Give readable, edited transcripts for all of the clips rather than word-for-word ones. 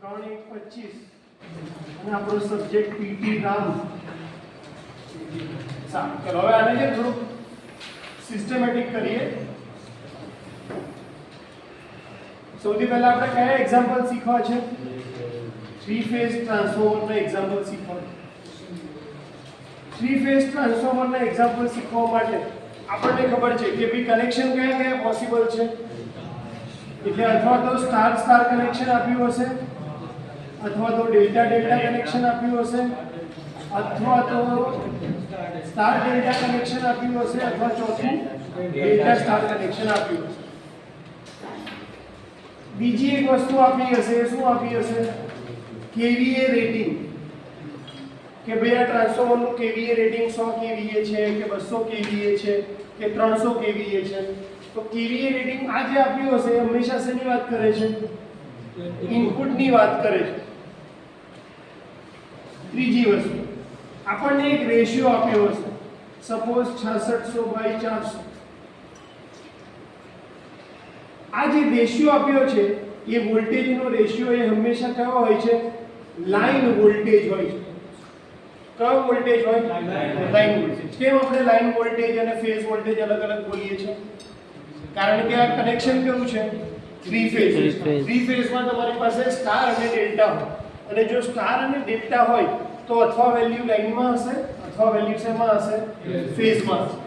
3 1 25 અને આપણો subject PT Ram. સારું, ચલો હવે આને જે થોડું સિસ્ટમેટિક કરીએ. સૌથી પહેલા આપણે કયા એક્ઝામ્પલ શીખવા છે? 3 ફેઝ ટ્રાન્સફોર્મરના એક્ઝામ્પલ શીખવા. 3 ફેઝ ટ્રાન્સફોર્મરના એક્ઝામ્પલ શીખવા માટે આપણને ખબર છે કે ભઈ કનેક્શન કયા કયા પોસિબલ છે. એટલે અથવા તો સ્ટાર સ્ટાર કનેક્શન આપ્યું હશે, અથવા તો ડેલ્ટા ડેલ્ટા કનેક્શન આપ્યું હશે, અથવા તો સ્ટાર ડેલ્ટા કનેક્શન આપ્યું હશે, અથવા ચોથું ડેલ્ટા સ્ટાર કનેક્શન આપ્યું હશે. બીજી એક વસ્તુ આપી હશે, શું આપી હશે? KVA rating. કે ભાઈ આ ટ્રાન્સફોર્મરનું કેવીએ રેટિંગ 100 કેવીએ છે કે 200 કેવીએ છે કે 300 કેવીએ છે. તો કેવીએ રેટિંગ આ જે આપ્યું હશે એ હંમેશા શેની વાત કરે છે? ઇનપુટની વાત કરે છે. ત્રીજી વસ્તુ, આપણને એક રેશિયો આપ્યો હશે, સપોઝ 6600/400. આ જે રેશિયો આપ્યો છે એ વોલ્ટેજનો રેશિયો એ હંમેશા કયો હોય છે? લાઈન વોલ્ટેજ હોય છે. કયો વોલ્ટેજ હોય? Line voltage. કેમ આપણે લાઈન વોલ્ટેજ અને ફેઝ વોલ્ટેજ અલગ અલગ બોલીએ છીએ? કારણ કે આ કનેક્શન કેવું છે? 3 ફેઝ. 3 ફેઝમાં તમારી પાસે સ્ટાર અને ડેલ્ટા હોય, અને જો સ્ટાર અને ડેલ્ટા હોય તો અથવા વેલ્યુ લાઈનમાં હશે અથવા વેલ્યુ શેમાં હશે? ફેઝમાં હશે.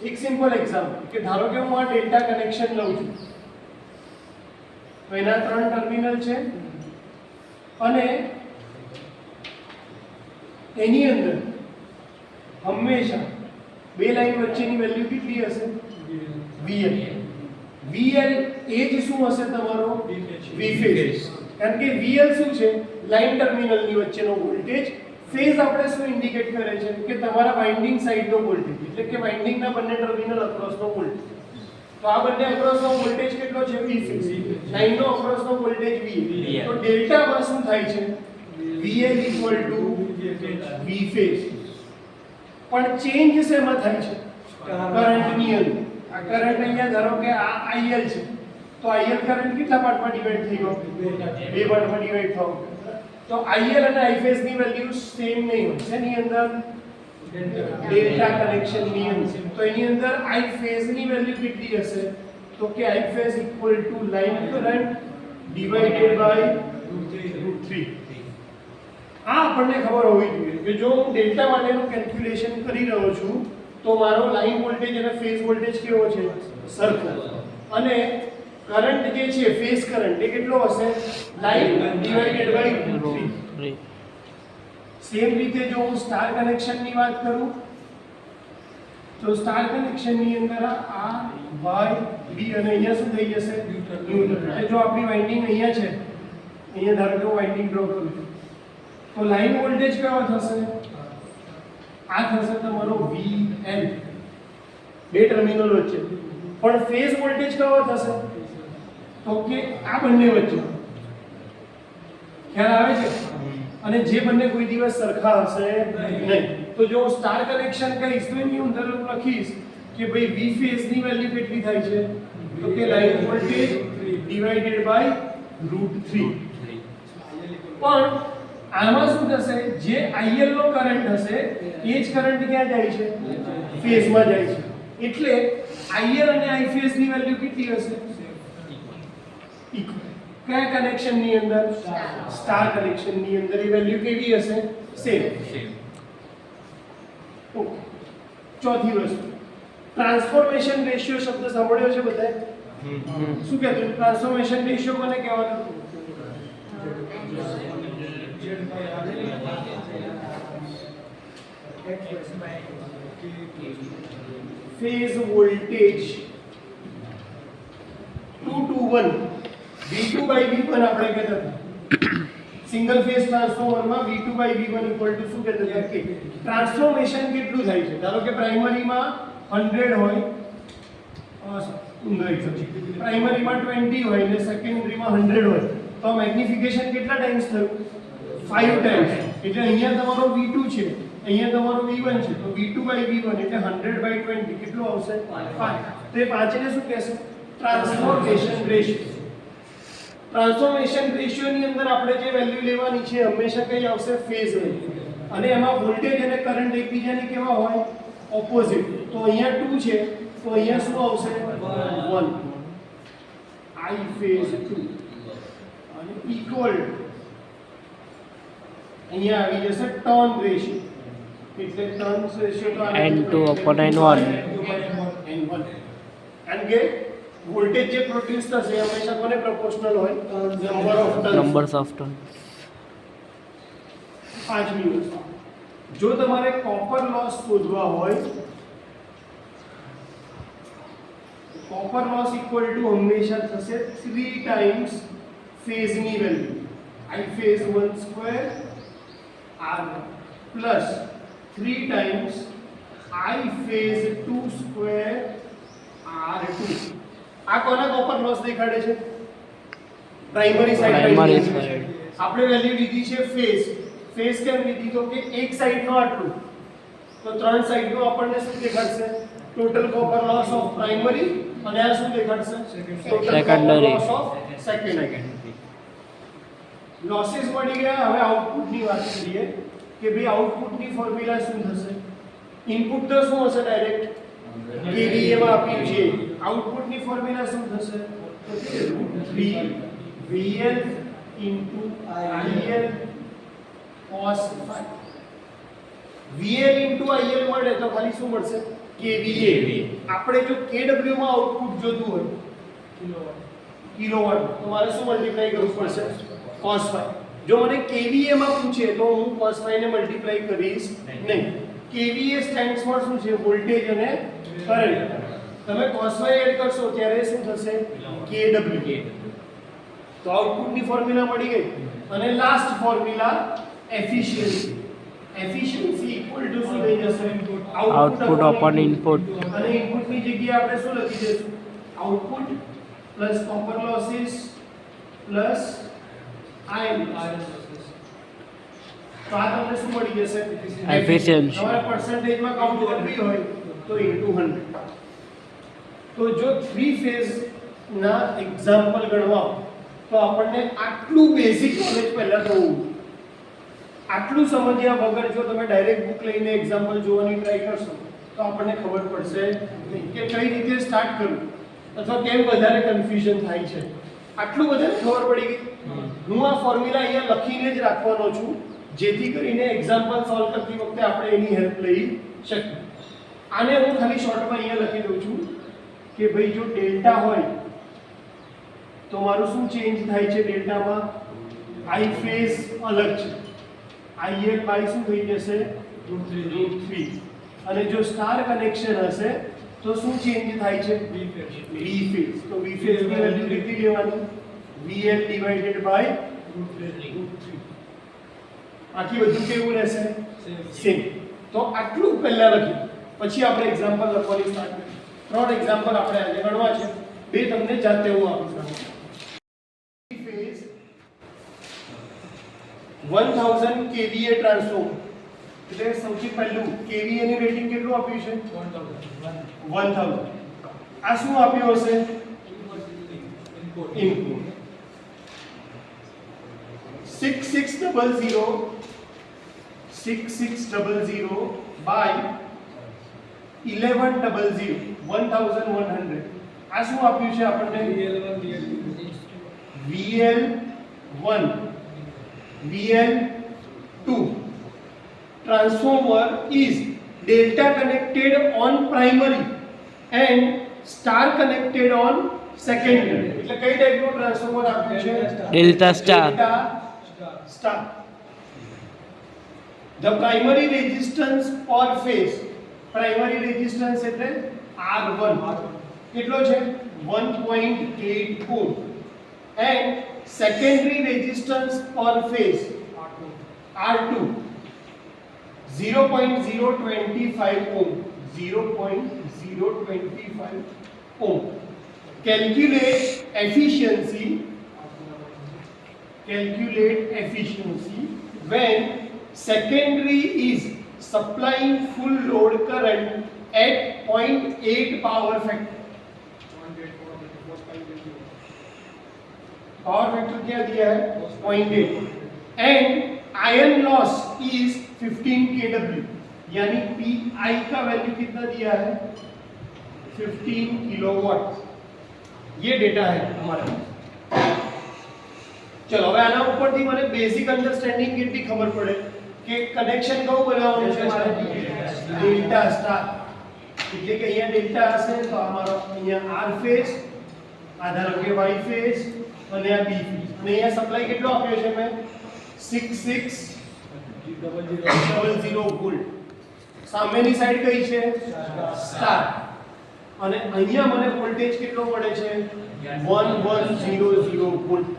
એક સિમ્પલ એક્ઝામ્પલ કે ધારો કે હું આ ડેલ્ટા કનેક્શન લઉં છું, તો એના 3 ટર્મિનલ છે અને એની અંદર હંમેશા બે લાઈન વચ્ચેની વેલ્યુ કેટલી હશે? VL. VL એ જ શું હશે તમારો? V phase. કારણ કે VL શું છે? લાઈન ટર્મિનલની વચ્ચેનો વોલ્ટેજ. ફેઝ આપણે શું ઇન્ડિકેટ કરે છે? કે તમારા વાઇન્ડિંગ સાઈડનો વોલ્ટેજ, એટલે કે વાઇન્ડિંગના બંને ટર્મિનલ અક્રોસનો વોલ્ટેજ. તો આ બંને અક્રોસનો વોલ્ટેજ કેટલો છે? V phase. લાઈનનો અક્રોસનો વોલ્ટેજ V. તો ડેલ્ટામાં શું થાય છે? VL V phase. પણ ચેન્જ શેમાં થાય છે? કરંટની અંદર. આ કરંટ અહીંયા ધારો કે આ IL છે, તો IL કરંટ કેટલા પાર્ટમાં ડિવાઈડ થઈ ગયો? બે પાર્ટમાં ડિવાઈડ થયો. તો IL અને I ફેઝ ની વેલ્યુ સેમ નહીં હોય. શેની અંદર? ડેલ્ટા કનેક્શન ની અંદર. તો એની અંદર I ફેઝ ની વેલ્યુ કેટલી હશે? તો કે I phase line current divided by √3. આ આપણને ખબર હોવી જોઈએ કે જો હું ડેલ્ટા માટેનું કેલ્ક્યુલેશન કરી રહ્યો છું તો મારો લાઈન વોલ્ટેજ અને ફેઝ વોલ્ટેજ કેવો છે? સરખો. અને કરંટ જે છે ફેઝ કરંટ એ કેટલો હશે? Line divided by √3. સેમ રીતે જો હું સ્ટાર કનેક્શનની વાત કરું તો સ્ટાર કનેક્શનની અંદર આ Y B અને અહીંયા શું થઈ જશે? ન્યુટ્રલ. એટલે જો આપણી વાઇન્ડિંગ અહીંયા છે, અહીંયા ધારો કે હું વાઇન્ડિંગ ડ્રો કરું છું, તો લાઈન વોલ્ટેજ કેવો થશે? આ થશે તમારો VL, બે ટર્મિનલ વચ્ચે. પણ ફેઝ વોલ્ટેજ કેવો થશે? તો કે આ બંને વચ્ચે. ખ્યાલ આવે છે? અને જે બંને કોઈ દિવસ સરખા હશે નહીં. તો જો હું સ્ટાર કનેક્શન કહીશ તો એની અંદર હું લખીશ કે ભાઈ V ફેઝ ની વેલ્યુ કેટલી થાય છે? તો કે લાઈન વોલ્ટેજ ડિવાઇડેડ બાય √3. પણ આમાં શું થશે? જે IL નો કરંટ હશે એ જ કરંટ ક્યાં જાય છે? ફેઝમાં જાય છે. એટલે IL અને I ફેઝ ની વેલ્યુ કેટલી હશે? ઇક્વલ. કયા કનેક્શન ની અંદર? સ્ટાર કનેક્શન ની અંદર એ વેલ્યુ કેવી હશે? સેમ. ઓકે. ચોથી વસ્તુ, ટ્રાન્સફોર્મેશન રેશિયો શબ્દ સાંભળ્યો છે બધાએ? શું કહેતું? ટ્રાન્સફોર્મેશન રેશિયો કોને કહેવાનું? ફેઝ વોલ્ટેજ 2 to 1 V2/V1 આપણે કહેતા હતા. સિંગલ ફેઝ ટ્રાન્સફોર્મરમાં V2/V1 શું કહેતા હતા? કે ટ્રાન્સફોર્મેશન કેટલું થાય છે? ધારો કે પ્રાઇમરીમાં 100 હોય, પ્રાઇમરીમાં 20 હોય અને સેકન્ડરીમાં 100 હોય, તો મેગ્નિફિકેશન કેટલા ટાઈમ્સ થયું? 5 ટાઈમ્સ. એટલે અહીંયા તમારો V2 છે, અહીંયા તમારો V1 છે, તો V2/V1 એટલે 100/20 કેટલું આવશે? 5. તો એ 5 ને શું કહેશે? Transformation ratio. ટ્રાન્સફોર્મેશન રેશિયોની અંદર આપણે જે વેલ્યુ લેવાની છે હંમેશા કઈ આવશે ફેઝ વેલ્યુ, અને એમાં વોલ્ટેજ અને કરંટ એકબીજાની કેવા હોય ઓપોઝિટ. તો અહીંયા 2 છે તો અહીંયા શું આવશે 1 I phase 2 અને ઇક્વલ અહીંયા આવી જશે ટર્ન રેશિયો, એટલે ટર્ન રેશિયો N2/N1. કારણ કે વોલ્ટેજ જે પ્રોડ્યુસ થશે એ હંમેશા કોને પ્રોપોર્શનલ હોય Numbers of turns. 5મી વસ્તુ, જો તમારે કોપર લોસ શોધવા હોય, કોપર લોસ ઇક્વલ ટુ હંમેશા થશે 3 ટાઈમ્સ ફેઝની value I phase 1 square R plus 3 times I phase 2 square R2. આ કોના કોપર લોસ દેખાડે છે? Primary side. આપણે વેલ્યુ લીધી છે ફેઝ. ફેઝ કેમ લીધી? તો કે એક સાઈડનો આટલું, તો 3 સાઈડનો આપણને શું દેખાડશે? Total copper loss of primary, અને આ શું દેખાડશે? Secondary loss of secondary. Losses મળી ગયા. હવે આઉટપુટની વાત કરીએ કે ભાઈ આઉટપુટની ફોર્મ્યુલા શું થશે? ઇનપુટ તો શું હશે? ડાયરેક્ટ KVA માં આપ્યું છે. આઉટપુટની ફોર્મ્યુલા શું થશે? 3VL into IL cos phi. VL into IL મળે તો ખાલી શું મળશે? KVA. આપણે જો KW માં આઉટપુટ જોતું હોય કિલોવોટ, તો મારે શું મલ્ટીપ્લાય કરવું પડશે? cos phi. જો મને KVA માં પૂછે તો હું cos phi ને મલ્ટીપ્લાય કરીશ નહીં. KVA સ્ટેન્ડ્સ ફોર શું છે? વોલ્ટેજ અને કરંટ. તમે cos phi એડ કરશો ત્યારે શું થશે? KW. તો આઉટપુટની ફોર્મ્યુલા મળી ગઈ. અને last formula efficiency. Efficiency equal to શું થઈ જશે? Output upon input. અને ઇનપુટની જગ્યાએ આપણે શું લખી દઈશું? Output plus copper losses plus iron losses. તો આ તમને શું મળી જશે? Efficiency. તમારે પર્સન્ટેજમાં કાઉન્ટ કરવી હોય તો ઇન્ટુ 100. તો જો 3 ફેઝ ના એક્ઝામ્પલ ગણવા તો આપણને આટલું બેઝિક નોલેજ પહેલા તો હોવું. આટલું સમજ્યા વગર જો તમે ડાયરેક્ટ બુક લઈને એક્ઝામ્પલ જોવાની ટ્રાય કરશો તો આપણને ખબર પડશે નહીં કે કઈ રીતે સ્ટાર્ટ કરવું અથવા કેમ વધારે કન્ફ્યુઝન થાય છે. આટલું બધાને ખબર પડી ગઈ. હું આ ફોર્મ્યુલા અહીંયા લખીને જ રાખવાનો છું, જેથી કરીને એક્ઝામ્પલ સોલ્વ કરતી વખતે આપણે એની હેલ્પ લઈ શકીએ. આને હું ખાલી શોર્ટમાં અહીંયા લખી દઉં છું કે ભાઈ જો ડેલ્ટા હોય તો મારું શું ચેન્જ થાય છે? ડેલ્ટામાં I ફેઝ અલગ છે, IL બાય શું થઈ જશે? √3. અને જો સ્ટાર કનેક્શન હશે તો શું ચેન્જ થાય છે? V phase. તો V ફેઝ ની વેલ્યુ કેટલી લેવાની? VL divided by √3. બાકી બધું કેવું રહેશે? સેમ. તો આટલું પહેલા લખ્યું, પછી આપણે એક્ઝામ્પલ લખવાની સ્ટાર્ટ કરીએ. 3 એક્ઝામ્પલ આપણે આજે ગણવા છે. 2 તમને જાતે હું આપીશ. Phase 1000 kVA transformer. એટલે સૌથી પહેલું kVA ની રેટિંગ કેટલું આપ્યું છે? 1000. આ શું આપ્યું હશે? Input 6600 by 1100 1100. આ શું આપ્યું છે આપણને? VL1 VL2. transformer is delta connected on primary and star connected on secondary. એટલે કઈ ટાઈપનું ટ્રાન્સફોર્મર આપ્યું છે? Delta star. Delta star. The primary resistance per phase. Primary resistance એટલે R1 કેટલો છે? 1.8 ohm. And secondary resistance per phase R2 0.025 ohm. 0.025 ohm. Calculate efficiency when secondary is supplying full load current at 0.8 power factor. Power factor क्या दिया है 0.8 and iron loss is 15 kW यानी PI का value कितना दिया है 15 किलोवाट ये data है हमारे चलो હવે આના ઉપરથી મને બેઝિક અન્ડરસ્ટેન્ડિંગ કેટલી ખબર પડે કે કનેક્શન કયું બનાવવાનું છે મારે ડેલ્ટા સ્ટાર એટલે કે અહીંયા ડેલ્ટા હશે તો અમારો અહીંયા R ફેઝ આ ધારો કે Y ફેઝ અને આ B ફેઝ અને અહીંયા સપ્લાય કેટલો આપ્યો છે મેં 6600 વોલ્ટ સામેની સાઈડ કઈ છે સ્ટાર અને અહીંયા મને વોલ્ટેજ કેટલો મળે છે 1100 વોલ્ટ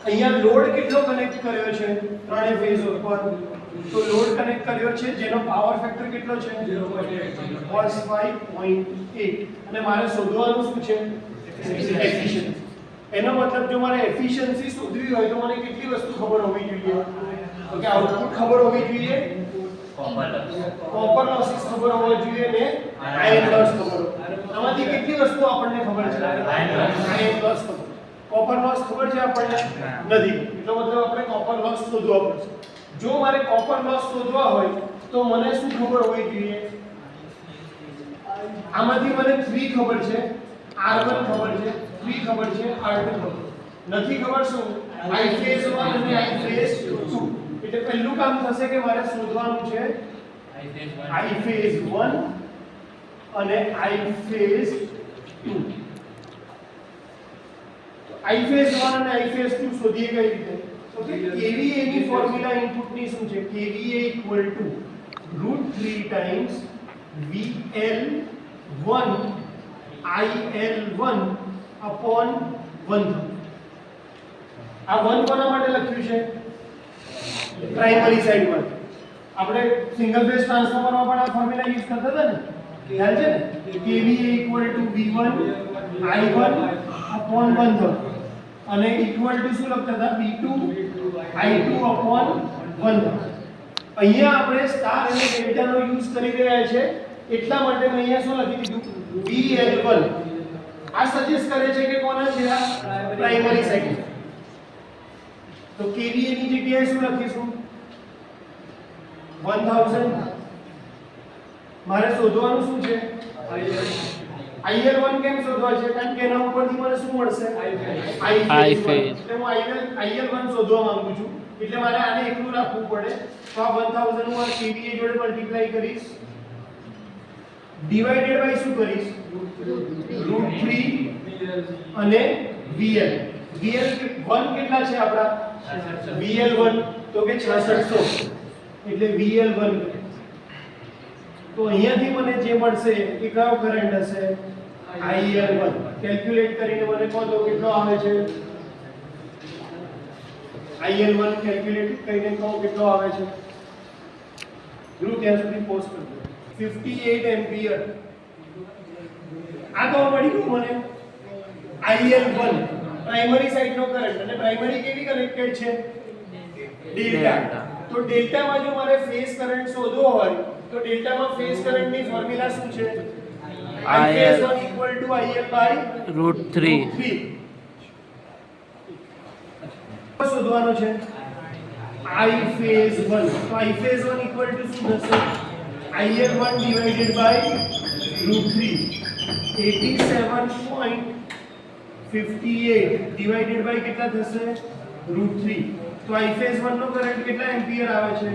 અહીંયા લોડ કેટલો કનેક્ટ કર્યો છે ત્રણે ફેઝ ઉપર તો લોડ કનેક્ટ કર્યો છે જેનો પાવર ફેક્ટર કેટલો છે 5.8 અને મારે શોધવાનું શું છે એફિશિયન્સી એનો મતલબ જો મારે એફિશિયન્સી શોધવી હોય તો મને કેટલી વસ્તુ ખબર હોવી જોઈએ તો કે આઉટપુટ ખબર હોવી જોઈએ કોપર લોસીસ ખબર હોવી જોઈએ ને આયર્ન લોસ ખબર આમાંથી કેટલી વસ્તુ આપણને ખબર છે આયર્ન લોસ ખબર કોપર લોસ ખબર છે આપણને નથી એટલો મતલબ આપણે કોપર લોસ શોધવા પડશે જો મારે કોપર લોસ શોધવા હોય તો મને શું ખબર હોવી જોઈએ આમાંથી મને 3 ખબર છે R1 ખબર છે 3 ખબર છે R2 ખબર નથી ખબર શું I phase 1 અને I phase 2 એટલે પહેલું કામ થશે કે મારે શોધવાનું છે I phase 1 અને I phase 2 I phase 1 અને I phase 2 શોધીએ કઈ રીતે ઓકે KVA ની ફોર્મ્યુલા ઇનપુટ ની શું છે KVA √3 times VL1 IL1 upon 1 આ 1 કોના માટે લખ્યું છે પ્રાઇમરી સાઈડ માટે આપણે સિંગલ ફેઝ ટ્રાન્સફોર્મરમાં પણ આ ફોર્મ્યુલા યુઝ કરતા હતા ને ખ્યાલ છે ને KVA V1 I1 upon 1 અને ઇક્વલ ટુ શું લખતા હતા V2 I2 upon 1 અહીંયા આપણે સ્ટાર અને ડેલ્ટા નો યુઝ કરી રહ્યા છે એટલા માટે મેં અહીંયા શું લખી દીધું VL1 આ સજેસ્ટ કરે છે કે કોના છે આ પ્રાઇમરી સાઈડ તો KVA ની જગ્યાએ શું લખીશું 1000 મારે શોધવાનું શું છે IL1 કેમ શોધવા છે કારણ કે એના ઉપરથી મને શું મળશે I phase એટલે હું IL1 શોધવા માંગુ છું એટલે મારે આને એકલું રાખવું પડે તો આ 1000 હું આ KVA જોડે મલ્ટીપ્લાય કરીશ ડિવાઇડેડ બાય શું કરીશ √3 અને VL 1 કેટલા છે આપડા VL1 તો કે 6600 એટલે VL1 તો અહીંયાથી મને જે મળશે એ કયો કરંટ હશે IL1 કેલ્ક્યુલેટ કરીને મને કહો તો કેટલો આવે છે IL1 કેલ્ક્યુલેટ કરીને કહો કેટલો આવે છે ધ્રુવ ત્યાં સુધી પોસ્ટ કરજો 58 એમ્પિયર આ તો મળી ગયું મને IL1 પ્રાઇમરી સાઈડનો કરંટ અને પ્રાઇમરી કેવી કનેક્ટેડ છે ડેલ્ટા તો ડેલ્ટામાં જો મારે ફેઝ કરંટ શોધવો હોય તો ડેલ્ટામાં ફેઝ કરંટની ફોર્મ્યુલા શું છે I phase 1 equal to IL by √3 શોધવાનો છે I phase 1 તો I phase 1 equal to શું થશે IL1 divided by √3 87.58 divided by કેટલા થશે √3 તો I phase 1 નો કરંટ કેટલા એમ્પિયર આવે છે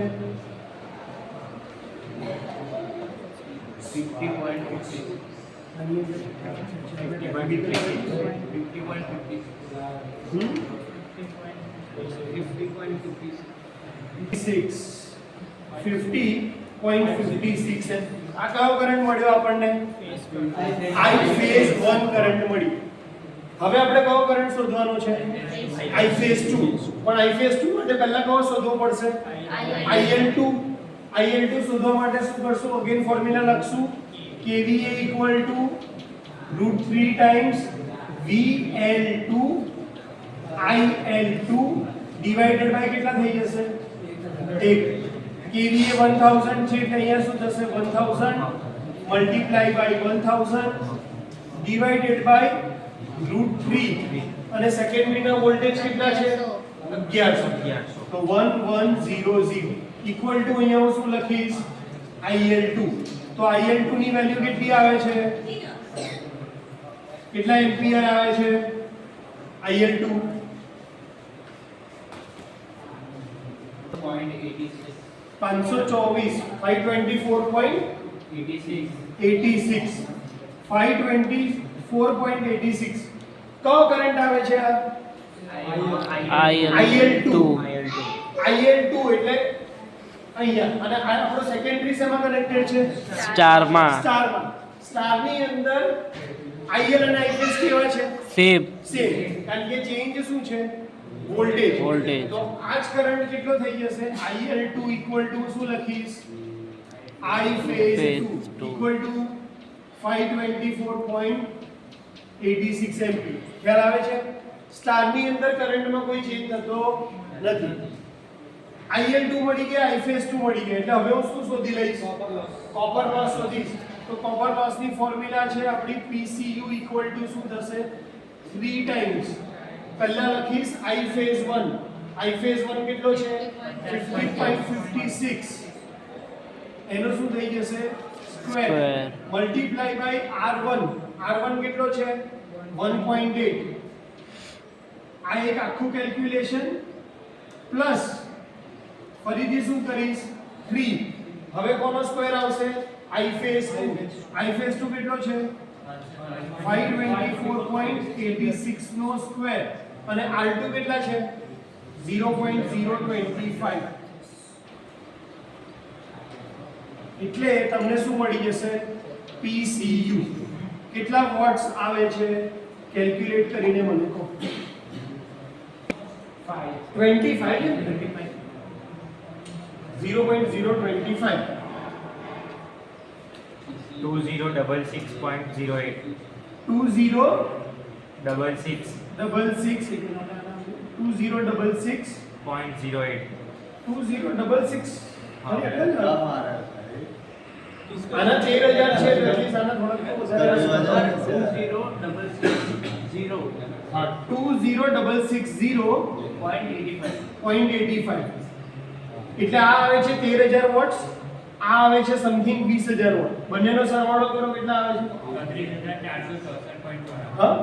50.56 આ કયો કરંટ મળ્યો આપણને I phase 1 કરંટ મળી હવે આપણે કયો કરંટ શોધવાનો છે I phase 2 પણ I phase 2 માટે પહેલા કયો શોધવો પડશે IL2 શોધવા માટે શું કરશું અગેન ફોર્મ્યુલા લખશું KVA √3 times VL2 IL2 divided by કેટલા થઈ જશે 1 KVA 1000 છે એટલે અહીંયા શું થશે 1000 multiply by 1000 divided by √3 અને સેકન્ડરીના વોલ્ટેજ કેટલા છે 1100 તો 1100 ઇક્વલ ટુ અહીંયા હું શું લખીશ IL2 તો IL2 ની વેલ્યુ કેટલી આવે છે કેટલા એમ્પિયર આવે છે IL2 524 524.86 524.86 કયો કરંટ આવે છે આ IL2 IL2 એટલે અહીંયા અને આ આપણો સેકન્ડરી શેમાં કનેક્ટેડ છે સ્ટારમાં સ્ટારની અંદર IL અને IFS કેવા છે સેમ સેમ કારણ કે ચેન્જ શું છે વોલ્ટેજ Voltage. તો આ જ કરંટ કેટલો થઈ જશે IL2 ઇક્વલ ટુ શું લખીશ I phase 2 equal two 524.86 ampere ખ્યાલ આવે છે સ્ટારની અંદર કરંટમાં કોઈ ચેન્જ થતો નથી IL2 મળી ગયા I phase 2 મળી ગયા એટલે હવે હું શું શોધી લઈશ કોપર લોસ શોધીશ તો કોપર લોસ ની ફોર્મ્યુલા છે આપણી PCU ઇક્વલ ટુ શું થશે 3 ટાઈમ્સ પહેલા લખીશ I phase 1 કેટલો છે 50.56 એનો શું થઈ જશે સ્ક્વેર મલ્ટીપ્લાય બાય R1 કેટલો છે 1.8 આ એક આખું કેલ્ક્યુલેશન પ્લસ ફરીથી શું કરીશ 3 હવે કોનો સ્ક્વેર આવશે I phase 2 કેટલો છે 524.86 નો સ્ક્વેર અને R2 કેટલા છે 0.025 એટલે તમને શું મળી જશે PCU કેટલા વોટ્સ આવે છે કેલ્ક્યુલેટ કરીને મને કહો 0.025 2066.08 2066 આના 13000 છે એટલે આના થોડા હા 20660.85 એટલે આ આવે છે 13000 વોટ્સ આ આવે છે સમથિંગ 20000 વોટ બંનેનો સરવાળો કરો કેટલા આવે છે 34464.12 હા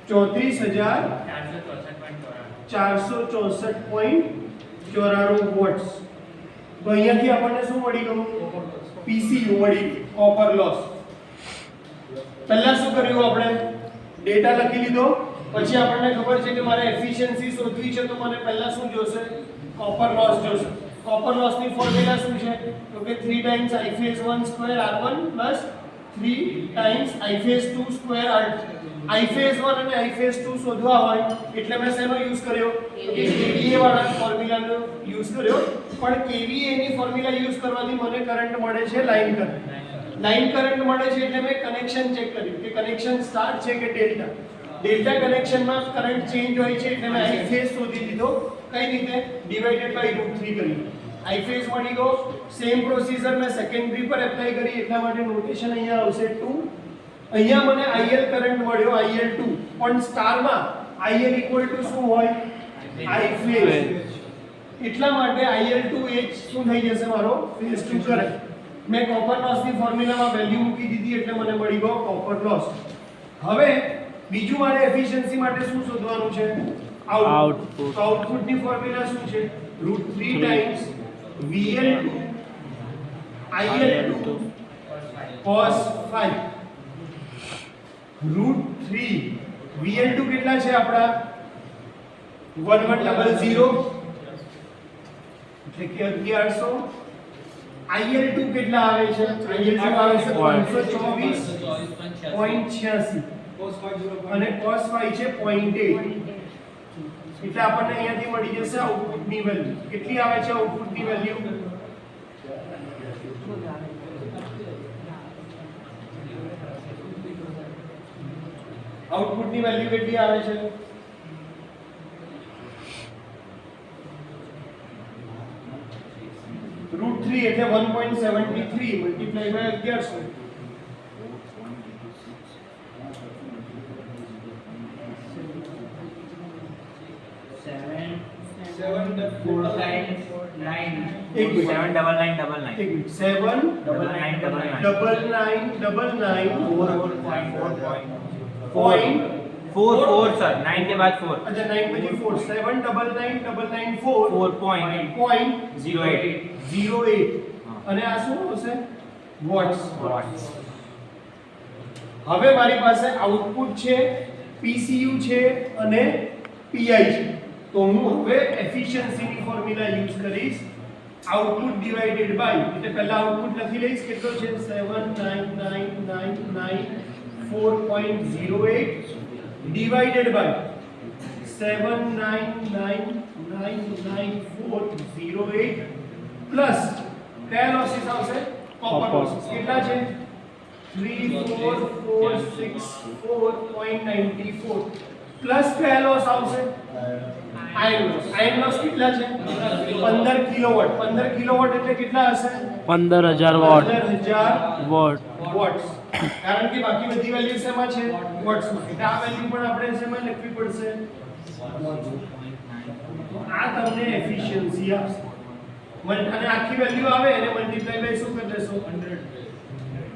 34464.94 વોટ્સ તો અહીંયાથી આપણને શું મળી ગયું PCU મળી કોપર લોસ પહેલા શું કર્યું આપણે ડેટા લખી લીધો પછી આપણને ખબર છે કે મારે એફિશિયન્સી શોધવી છે તો મને પહેલા શું જોશે કોપર લોસ જોશે કોપર લોસ ની ફોર્મ્યુલા શું છે તો કે 3 times I phase 1 square R1 plus 3 times I phase 2 square R2 I phase 1 અને I phase 2 શોધવા હોય એટલે મેં શેનો યુઝ કર્યો તો કે KVA વાળા ફોર્મ્યુલાનો યુઝ કર્યો પણ KVA ની ફોર્મ્યુલા યુઝ કરવાથી મને કરંટ મળે છે લાઈન કરંટ મળે છે એટલે મેં કનેક્શન ચેક કર્યું કે કનેક્શન સ્ટાર છે કે ડેલ્ટા કનેક્શનમાં કરંટ ચેન્જ હોય છે એટલે મેં I phase શોધી લીધો કઈ રીતે ડિવાઇડેડ બાય √3 કર્યું I phase મળી ગયો સેમ પ્રોસીજર મેં સેકન્ડરી પર એપ્લાય કરી એટલા માટે નોટેશન અહીંયા આવશે 2 અહીંયા મને IL કરંટ મળ્યો IL2 પણ સ્ટારમાં IL ઇક્વલ ટુ શું હોય I phase એટલા માટે IL2 એ શું થઈ જશે મારો phase 2 કરંટ મેં કોપર લોસ ની ફોર્મ્યુલામાં વેલ્યુ મૂકી દીધી એટલે મને મળી ગયો કોપર લોસ હવે બીજું મારે એફિશિયન્સી માટે શું શોધવાનું છે આઉટપુટ તો આઉટપુટની ફોર્મ્યુલા શું છે √3 times VL2 IL2 cos 5 √3 VL2 કેટલા છે આપડા 1100 એટલે કે 1100 IL2 કેટલા આવે છે IL2 આવે છે 524.86 અને cos 5 છે 0.8 એટલે આપણને અહીંયાથી મળી જશે આઉટપુટની વેલ્યુ કેટલી આવે છે આઉટપુટની વેલ્યુ આઉટપુટની વેલ્યુ કેટલી આવે છે √3 એટલે 1.73 મલ્ટીપ્લાય બાય 1100 1.73 એક મિનિટ 79999 એક મિનિટ 7 999 4 सर 9 के बाद 4 अच्छा 9 પછી 4 79999 4 4.08 08 અને આ શું હશે વોટ્સ હવે મારી પાસે આઉટપુટ છે PCU છે અને PI છે તો હું હવે એફિશિયન્સીની ફોર્મ્યુલા યુઝ કરીશ આઉટપુટ ડિવાઇડેડ બાય એટલે પહેલા આઉટપુટ લખી લઈશ કેટલો છે 79999 4.08 divided by 79999 plus કયા લોસીસ આવશે કોપર લોસીસ કેટલા છે 34464.94 પ્લસ કયા લોસ આવશે આયર્ન લોસ કેટલા છે 15 કિલોવોટ 15 કિલોવોટ એટલે કેટલા હશે 15,000 વોટ 15,000 વોટ વોટ્સ કારણ કે બાકી બધી વેલ્યુ શેમાં છે વોટ્સમાં એટલે આ વેલ્યુ પણ આપણે શેમાં લખવી પડશે આ તમને એફિશિયન્સી આપશે અને આખી વેલ્યુ આવે એને મલ્ટીપ્લાય બાય શું કરી દેશો 100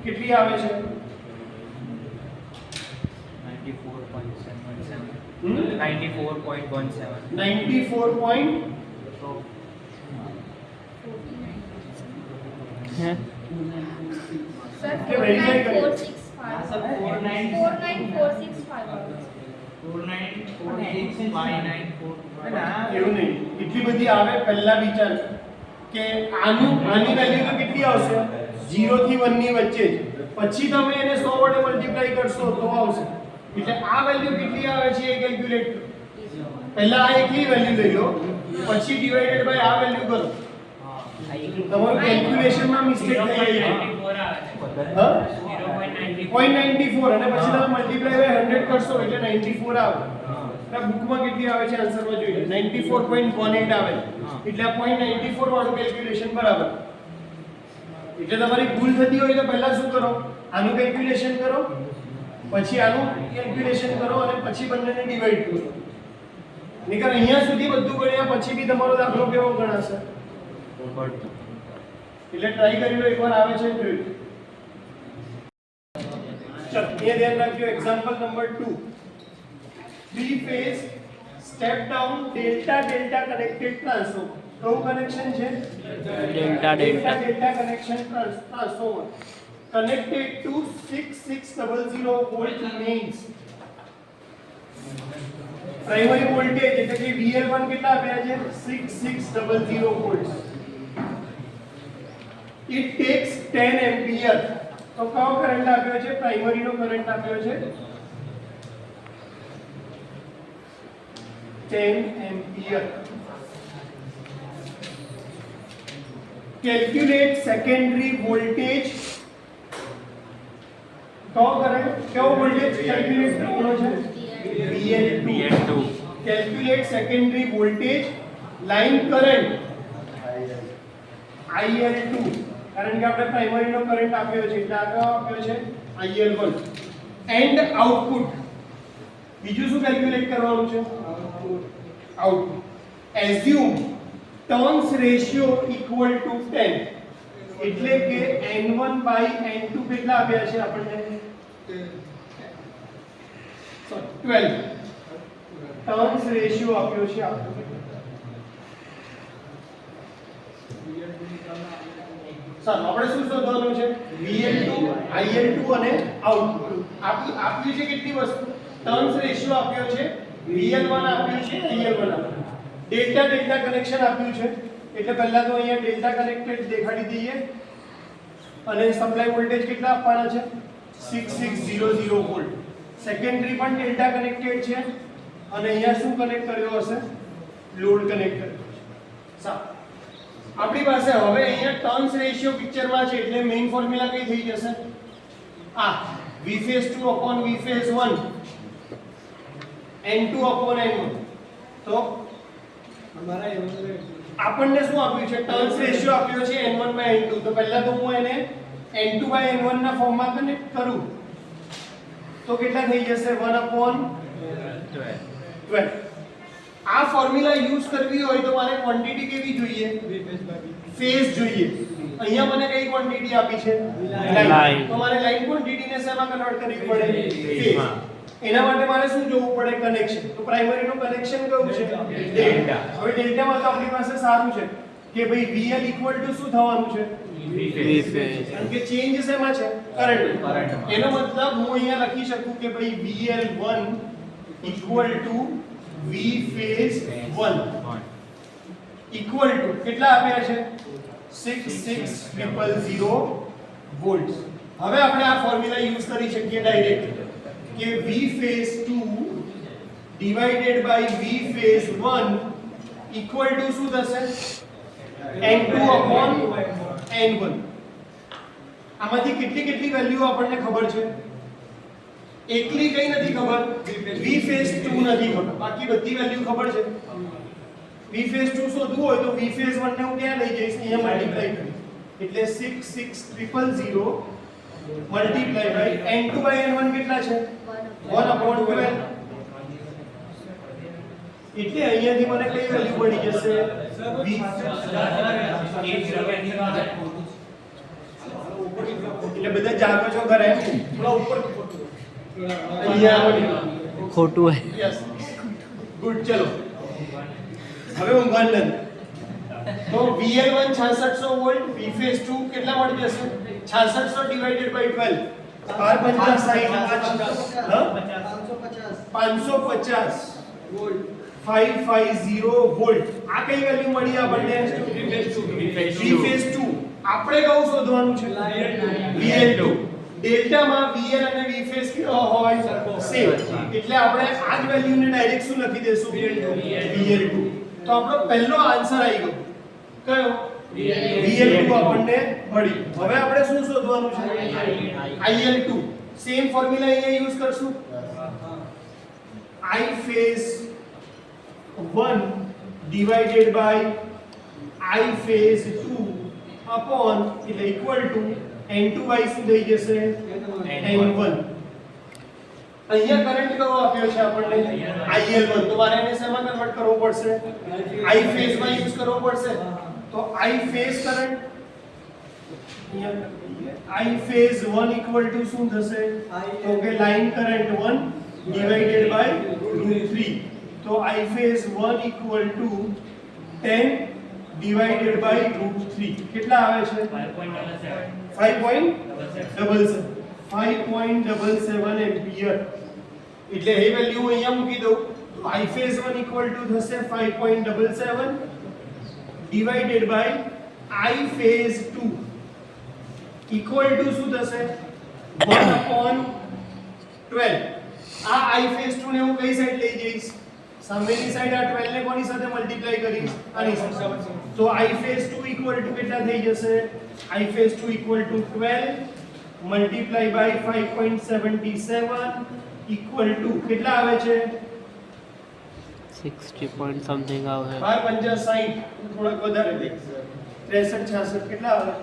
કેટલી આવે છે 94.17 હે Sir, Okay, verify करें। 49465. એવું નહીં એટલી બધી આવે પહેલા વિચાર કે આની વેલ્યુ તો કેટલી આવશે 0 થી 1 ની વચ્ચે જ પછી તમે એને 100 વડે મલ્ટીપ્લાય કરશો તો આવશે એટલે આ વેલ્યુ કેટલી આવે છે એ કેલ્ક્યુલેટ પહેલા આ એકલી વેલ્યુ લઈ લો પછી ડિવાઇડેડ બાય આ વેલ્યુ કરો તમારું કેલ્ક્યુલેશનમાં મિસ્ટેક થઈ ગઈ છે હા 0.94 અને પછી તમે મલ્ટીપ્લાય બાય 100 કરશો એટલે 94 આવે આ બુકમાં કેટલી આવે છે આન્સરમાં જોઈએ 94.18 આવે એટલે આ 0.94 વાળું કેલ્ક્યુલેશન બરાબર એટલે તમારી ભૂલ થતી હોય તો પહેલા શું કરો આનું કેલ્ક્યુલેશન કરો પછી આનું કેલ્ક્યુલેશન કરો અને પછી બંનેને ડિવાઈડ કરો નહીતર અહીંયા સુધી બધું ગણ્યા પછી બી તમારો દાખલો કેવો ગણાશે એટલે ટ્રાય કરી લો એકવાર આવે છે જોઈ ચલો ये ध्यान रखियो example number 2 three phase step down delta delta connected transformer तो कनेक्शन છે delta delta delta connection transformer connected to 6600 volt mains primary voltage એટલે કે VL1 કેટલા આપ્યા છે 6600 volts it takes 10 ampere તો કયો કરંટ આપ્યો છે પ્રાઇમરી નો કરંટ આપ્યો છે 10 ampere calculate secondary voltage કયો કરંટ કયો વોલ્ટેજ કેલ્ક્યુલેટ કરવાનો છે VL2 calculate secondary voltage line current IL2 કારણ કે આપણે પ્રાઇમરી નો કરંટ આપ્યો છે એટલે આ આપ્યો છે IL1 એન્ડ આઉટપુટ બીજું શું કેલ્ક્યુલેટ કરવાનું છે output assume turns ratio equal to 10 એટલે કે n1 બાય n2 કેટલા આપ્યા છે આપણને 12 ટર્ન્સ રેશિયો આપ્યો છે આપણે ચાલો આપણે શું શોધવાનું છે VL2 IL2 અને આઉટપુટ આપ્યું છે કેટલી વસ્તુ ટર્ન્સ રેશિયો આપ્યો છે VL1 આપ્યું છે IL1 આપ્યું ડેલ્ટા ડેલ્ટા કનેક્શન આપ્યું છે એટલે પહેલા તો અહીંયા ડેલ્ટા કનેક્ટેડ દેખાડી દઈએ અને સપ્લાય વોલ્ટેજ કેટલા આપવાના છે 6600 વોલ્ટ સેકન્ડરી પણ ડેલ્ટા કનેક્ટેડ છે અને અહીંયા શું કનેક્ટ કર્યો હશે લોડ કનેક્ટ કર્યો છે સારું આપણી પાસે હવે અહીંયા ટર્ન્સ રેશિયો પિક્ચરમાં છે એટલે મેઈન ફોર્મ્યુલા કઈ થઈ જશે આ V phase 2 upon V phase 1 N2 upon N1 તો આપણને શું આપ્યું છે ટર્ન્સ રેશિયો આપ્યો છે N1 by N2 તો પહેલા તો હું એને N2 by N1 ના ફોર્મમાં કનેક્ટ કરું તો કેટલા થઈ જશે 1 upon 12 આ ફોર્મ્યુલા યુઝ કરવી હોય તો મારે ક્વોન્ટિટી કેવી જોઈએ? ફેઝ જોઈએ. અહીંયા મને કઈ ક્વોન્ટિટી આપી છે? લાઈન. તો મારે લાઈન ક્વોન્ટિટીને શેમાં કન્વર્ટ કરવી પડે? ફેઝ. એના માટે મારે શું જોવું પડે? કનેક્શન. તો પ્રાઇમરી નું કનેક્શન કયું છે? ડેલ્ટા. હવે ડેલ્ટામાં તો આપણી પાસે સારું છે કે ભાઈ VL ઇક્વલ ટુ શું થવાનું છે? કારણ કે ચેન્જ શેમાં છે? કરંટ. એનો મતલબ હું અહીંયા લખી શકું કે ભાઈ VL1 equal to V phase 1 equal to કેટલા આપ્યા છે? 66000 વોલ્ટ. હવે આપણે આ ફોર્મ્યુલા યુઝ કરી શકીએ ડાયરેક્ટ કે V phase 2 divided by V phase 1 equal to શું થશે? N2 upon N1. આમાંથી કેટલી કેટલી વેલ્યુ આપણને ખબર છે? એકલી કઈ નથી ખબર? V ફેઝ 2 નથી ખબર, બાકી બધી વેલ્યુ ખબર છે. V ફેઝ 2 શોધવું હોય તો V ફેઝ 1 ને હું ક્યાં લઈ જઈશ? અહીંયા મલ્ટીપ્લાય કરીશ. એટલે 66000 multiply by N2 by N1 કેટલા છે? 1 upon 12. એટલે અહીંયાથી મને કઈ વેલ્યુ મળી જશે? V એટલે બધા જાગો છો ઘરે થોડા ઉપર અહીંયા ખોટું હે. Yes good. ચલો હવે ઊંઘવાનું નથી. તો VL1 6600 વોલ્ટ, V ફેઝ 2 કેટલા મળી જશે? 6600 ડિવાઇડેડ બાય 12 550 વોલ્ટ 550 વોલ્ટ. આ કઈ વેલ્યુ મળી આપણને? V phase 2. આપણે કયું શોધવાનું છે? VL2. ડેલ્ટામાં VL અને V ફેઝ કેવો હોય? સેમ. એટલે આપણે આ જ વેલ્યુને ડાયરેક્ટ શું લખી દેશું? VL2. તો આપણો પહેલો આન્સર આવી ગયો. કયો? VL2 આપણને મળી. હવે આપણે શું શોધવાનું છે? IL2. સેમ ફોર્મ્યુલા અહીંયા યુઝ કરશું. I phase 1 divided by I phase 2 upon એટલે ઇક્વલ ટુ N2 બાય શું થઈ જશે? N1. અહીંયા કરંટ કયો આપ્યો છે આપણને? IL1. તો મારે એને શેમાં કન્વર્ટ કરવો પડશે? I ફેઝ માં યુઝ કરવો પડશે. તો I phase current I phase 1 equal to શું થશે? તો કે લાઈન કરંટ 1 ડિવાઇડેડ બાય √3. તો I phase 1 equal to 10 divided by √3 કેટલા આવે છે? 5.77 એમ્પિયર. એટલે એ વેલ્યુ અહીંયા મૂકી દઉં તો I ફેઝ 1 ઇક્વલ ટુ થશે 5.77 divided by I phase 2 equal to શું થશે? 1 upon 12. આ I ફેઝ 2 ને હું કઈ સાઈડ લઈ જઈશ? સામેની સાઈડ આ 12 ને કોની સાથે મલ્ટીપ્લાય કરીશ? આની સાથે. તો I ફેઝ 2 ઇક્વલ ટુ કેટલા થઈ જશે? I phase 2 equal to 12 multiply by 5.77 equal to કેટલા આવે છે? 60 point something આવે. 12 થોડાક વધારે થઈ 63 66 કેટલા આવે?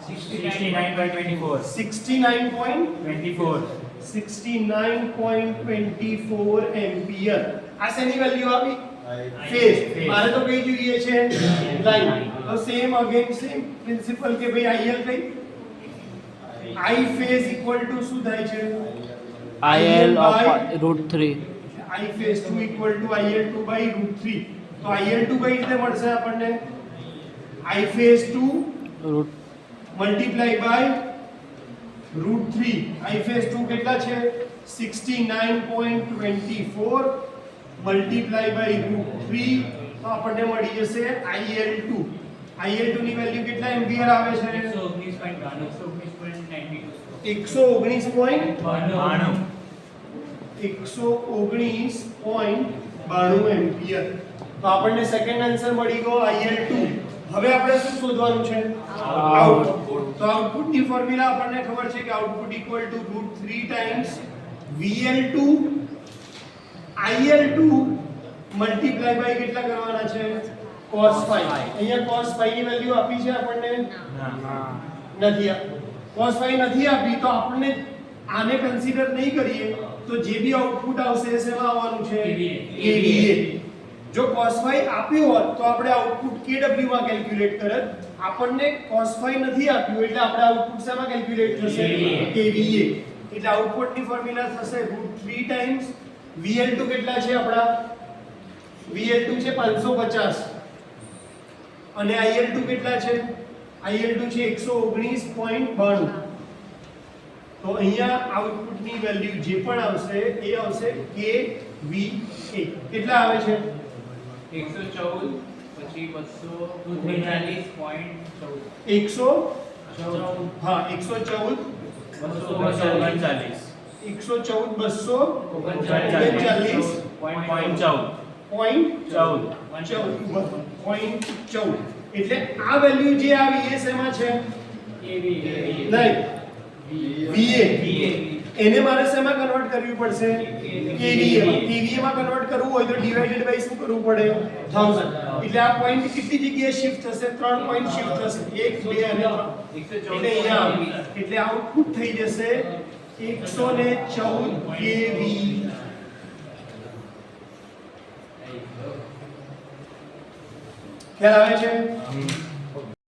69.24. 69.24 એમ્પિયર. આ શેની વેલ્યુ આપી? ફેઝ. મારે તો કઈ જોઈએ છે? લાઈન. તો સેમ અગેન સેમ પ્રિન્સિપલ કે ભાઈ IL કઈ? I ફેઝ ઇક્વલ ટુ શું થાય છે? IL of √3. I phase 2 equal to IL2 by √3. તો IL2 કઈ રીતે મળશે આપણને? I phase 2 multiply by √3. I phase 2 કેટલા છે? 69.24 મલ્ટીપ્લાય બાય √3 તો આપણને મળી જશે IL2. IL2 ની વેલ્યુ કેટલા એમ્પિયર આવે છે? 119.92 એમ્પિયર. તો આપણને સેકન્ડ આન્સર મળી ગયો IL2. હવે આપણે શું શોધવાનું છે? આઉટપુટ. તો આઉટપુટની ફોર્મ્યુલા આપણને ખબર છે કે output equal to √3 times VL2 IL2 multiply by કેટલા કરવાના છે? cos 5. અહીંયા cos 5 ની વેલ્યુ આપી છે આપણને? નથી આપી. cos 5 નથી આપી તો આપણે આને કન્સિડર નહીં કરીએ તો જે બી આઉટપુટ આવશે શેમાં આવવાનું છે? ADA. જો cos phi આપ્યું હોત તો આપણે આઉટપુટ kW માં કેલ્ક્યુલેટ કરત. આપણને cos phi નથી આપ્યું એટલે આપણે આઉટપુટ શેમાં કેલ્ક્યુલેટ થશે? kVA. એટલે આઉટપુટની ફોર્મ્યુલા થશે √3 ટાઈમ્સ VL2 કેટલા છે આપડા? VL2 છે 550 અને IL2 કેટલા છે? IL2 છે 119.92. તો અહીંયા આઉટપુટની વેલ્યુ જે પણ આવશે એ આવશે kVA. કેટલા આવે છે? 114 પછી 243.14 100 હા 114 239 114 એટલે આ વેલ્યુ જે આવી એ શેમાં છે? નહીં VA. એને મારે શેમાં કન્વર્ટ કરવી પડશે? kVA માં. kVA માં કન્વર્ટ કરવું હોય તો ડિવાઇડેડ બાય શું કરવું પડે? 1000. એટલે આ પોઈન્ટ કેટલી જગ્યાએ શિફ્ટ થશે? 3 પોઈન્ટ શિફ્ટ થશે. 1 2 અને 3. એટલે અહીંયા એટલે આઉટપુટ થઈ જશે 114 kV. ખ્યાલ આવે છે?